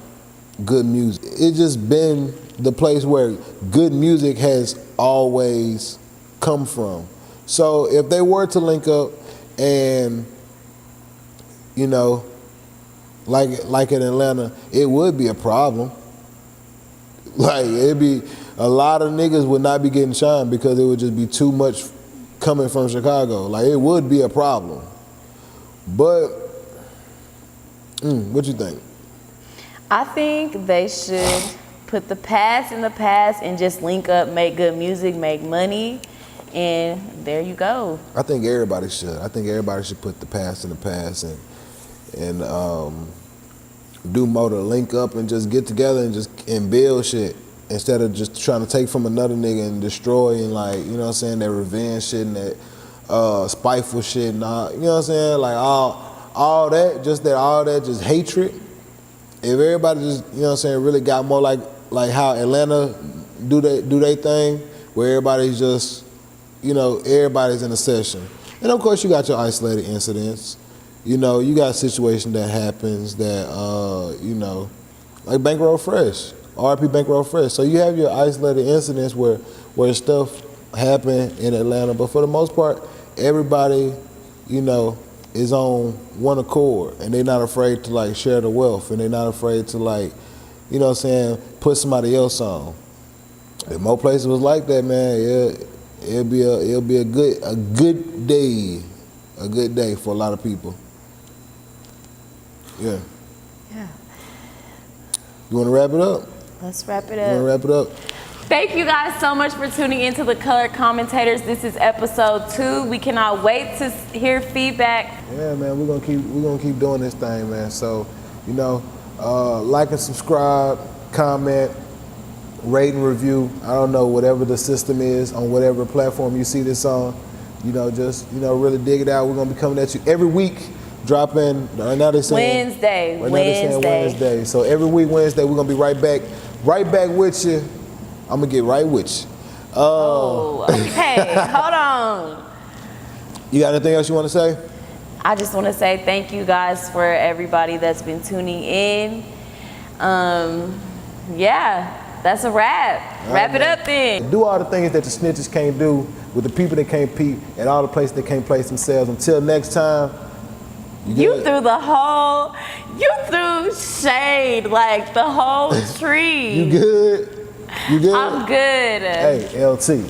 [SPEAKER 2] good music. It's just been the place where good music has always come from. So if they were to link up and, you know, like in Atlanta, it would be a problem. Like, it'd be, a lot of niggas would not be getting shined because it would just be too much coming from Chicago. Like, it would be a problem. But, what you think?
[SPEAKER 1] I think they should put the past in the past and just link up, make good music, make money, and there you go.
[SPEAKER 2] I think everybody should. I think everybody should put the past in the past and do more to link up and just get together and build shit instead of just trying to take from another nigga and destroy and, like, you know what I'm saying, that revenge shit and that spiteful shit and all, you know what I'm saying, like all that just hatred. If everybody just, you know what I'm saying, really got more like how Atlanta do they thing, where everybody's just, you know, everybody's in a session. And of course you got your isolated incidents. You know, you got a situation that happens that, you know, like Bankroll Fresh, RP Bankroll Fresh. So you have your isolated incidents where stuff happened in Atlanta, but for the most part, everybody, you know, is on one accord, and they're not afraid to, like, share the wealth, and they're not afraid to, like, you know what I'm saying, put somebody else on. If more places was like that, man, it'll be a good day for a lot of people. Yeah.
[SPEAKER 1] Yeah.
[SPEAKER 2] You want to wrap it up?
[SPEAKER 1] Let's wrap it
[SPEAKER 2] You want to
[SPEAKER 1] up.
[SPEAKER 2] wrap it up?
[SPEAKER 1] Thank you guys so much for tuning into the Colored Commentators. This is episode 2. We cannot wait to hear feedback.
[SPEAKER 2] Yeah, man, we're gonna keep doing this thing, man. So, you know, like and subscribe, comment, rate and review. I don't know, whatever the system is on whatever platform you see this on. You know, just, you know, really dig it out. We're gonna be coming at you every week, dropping. Right now they're saying
[SPEAKER 1] Wednesday.
[SPEAKER 2] Wednesday. So every week Wednesday we're gonna be right back with you. I'm gonna get right with you.
[SPEAKER 1] Okay, hold on.
[SPEAKER 2] You got anything else you want to say?
[SPEAKER 1] I just want to say thank you guys for everybody that's been tuning in. Yeah, that's a wrap. Wrap it up then.
[SPEAKER 2] Do all the things that the snitches can't do with the people that can't peep and all the places they can't place themselves. Until next time.
[SPEAKER 1] You threw shade like the whole tree.
[SPEAKER 2] You good? You good?
[SPEAKER 1] I'm good.
[SPEAKER 2] Hey, LT.